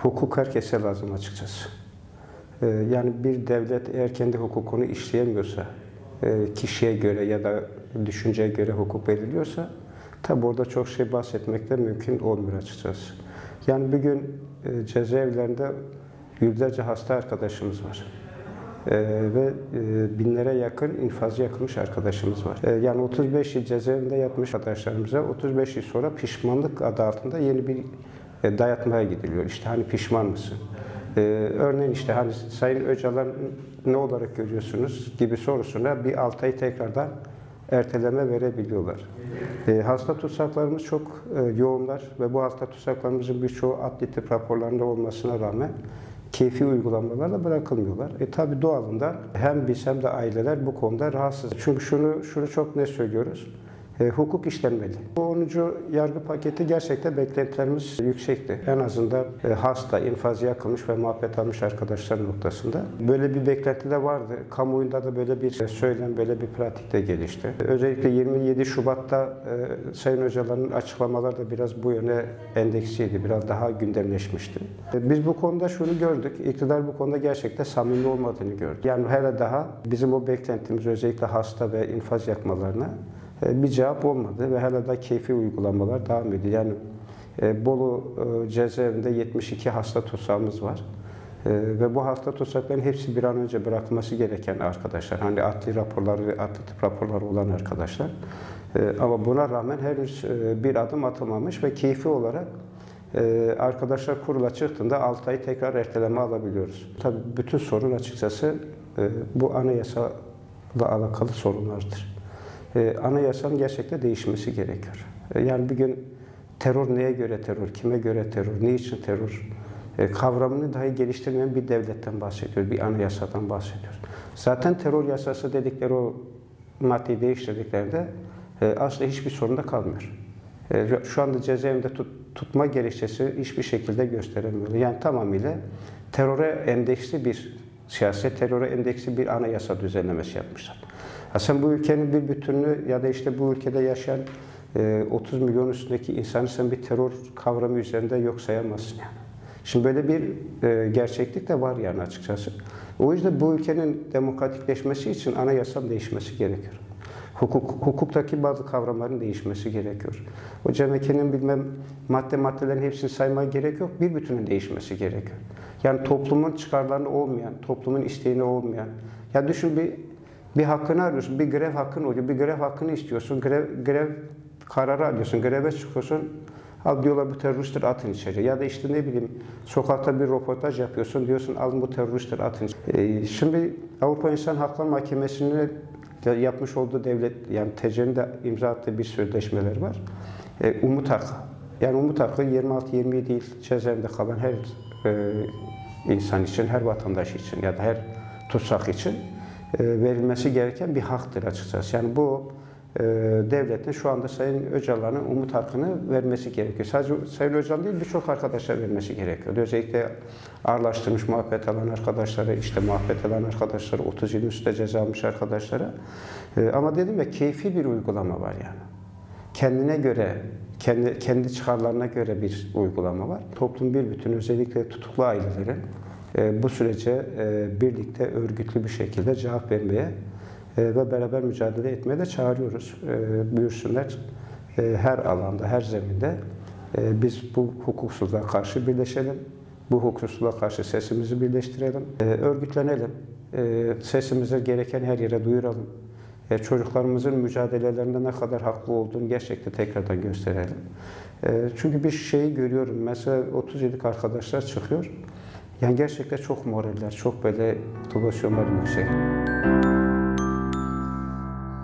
Hukuk herkese lazım açıkçası. Yani bir devlet eğer kendi hukukunu işleyemiyorsa, kişiye göre ya da düşünceye göre hukuk belirliyorsa, tabi orada çok şey bahsetmek de mümkün olmuyor açıkçası. Yani bir gün cezaevlerinde yüzlerce hasta arkadaşımız var. Ve binlere yakın infazı yakılmış arkadaşımız var. Yani 35 yıl cezaevinde yatmış arkadaşlarımıza 35 yıl sonra pişmanlık adı altında yeni bir dayatmaya gidiliyor. İşte hani pişman mısın? Örneğin işte hani Sayın Öcalan ne olarak görüyorsunuz gibi sorusuna bir 6 ay tekrardan erteleme verebiliyorlar. Hasta tutsaklarımız çok yoğunlar ve bu hasta tutsaklarımızın birçoğu adli tıp raporlarında olmasına rağmen keyfi uygulamalarla bırakılmıyorlar. Tabi doğalında hem biz hem de aileler bu konuda rahatsız. Çünkü şunu çok net söylüyoruz. Hukuk işlenmeli. Bu 10. yargı paketi gerçekten beklentilerimiz yüksekti. En azından hasta, infazı yakılmış ve muhabbet almış arkadaşlar noktasında. Böyle bir beklenti de vardı. Kamuoyunda da böyle bir söylem, böyle bir pratik de gelişti. Özellikle 27 Şubat'ta Sayın Öcalan'ın açıklamaları da biraz bu yöne endeksliydi. Biraz daha gündemleşmişti. Biz bu konuda şunu gördük. İktidar bu konuda gerçekten samimi olmadığını gördük. Yani hele daha bizim o beklentimiz özellikle hasta ve infaz yakmalarına bir cevap olmadı ve hala da keyfi uygulamalar devam ediyor. Yani Bolu cezaevinde 72 hasta tutsağımız var. Ve bu hasta tutsakların hepsi bir an önce bırakılması gereken arkadaşlar. Hani adli raporları ve adli tıp raporları olan arkadaşlar. Ama buna rağmen henüz bir adım atılmamış ve keyfi olarak arkadaşlar kurula çıktığında 6 ay tekrar erteleme alabiliyoruz. Tabii bütün sorun açıkçası bu anayasayla alakalı sorunlardır. Anayasanın gerçekten değişmesi gerekiyor. Yani bir gün terör neye göre terör, kime göre terör, ne için terör kavramını dahi geliştirmeyen bir devletten bahsediyor, bir anayasadan bahsediyor. Zaten terör yasası dedikleri o maddeyi değiştirdiklerinde aslında hiçbir sorun da kalmıyor. Şu anda cezaevinde tutma gerekçesi hiçbir şekilde gösteremiyor. Yani tamamıyla teröre endeksli bir siyaset, teröre endeksli bir anayasa düzenlemesi yapmışlar. Sen bu ülkenin bir bütününü ya da işte bu ülkede yaşayan 30 milyon üstündeki insanı sen bir terör kavramı üzerinde yok sayamazsın yani. Şimdi böyle bir gerçeklik de var yani açıkçası. O yüzden bu ülkenin demokratikleşmesi için anayasanın değişmesi gerekiyor. Hukuktaki bazı kavramların değişmesi gerekiyor. O Cemeke'nin bilmem maddelerin hepsini saymaya gerek yok. Bir bütünün değişmesi gerekiyor. Yani toplumun çıkarlarını olmayan, toplumun isteğini olmayan. Ya düşün bir hakkını arıyorsun, bir grev hakkın oluyor, bir grev hakkını istiyorsun, grev kararı alıyorsun, greve çıkıyorsun, al diyorlar bu teröristtir atın içeri. Ya da işte ne bileyim sokakta bir röportaj yapıyorsun, diyorsun alın bu teröristtir atın içeri. Şimdi Avrupa İnsan Hakları Mahkemesi'nin yapmış olduğu devlet, yani TC'nin de imza attığı bir sözleşmeler var. Umut hakkı. Yani umut hakkı 26-27 yıl cezaevinde kalan her insan için, her vatandaş için ya da her tutsak için verilmesi gereken bir haktır açıkçası. Yani bu devletin şu anda Sayın Öcalan'ın umut hakkını vermesi gerekiyor. Sadece Sayın Öcalan değil birçok arkadaşlar vermesi gerekiyor. Özellikle ağırlaştırmış muhabbet alan arkadaşlara, işte muhabbet alan arkadaşlara, 30 yıl üstte ceza almış arkadaşlara. Ama dedim ya keyfi bir uygulama var yani. Kendine göre, kendi çıkarlarına göre bir uygulama var. Toplum bir bütün özellikle tutuklu ailelerin bu sürece birlikte örgütlü bir şekilde cevap vermeye ve beraber mücadele etmeye de çağırıyoruz. Buyursunlar her alanda, her zeminde biz bu hukuksuzluğa karşı birleşelim. Bu hukuksuzluğa karşı sesimizi birleştirelim. Örgütlenelim. Sesimizi gereken her yere duyuralım. Çocuklarımızın mücadelelerinde ne kadar haklı olduğunu gerçekten tekrardan gösterelim. Çünkü bir şeyi görüyorum. Mesela 37'lik arkadaşlar çıkıyor. Yani gerçekten çok moraller, çok böyle motivasyonlar yüksek.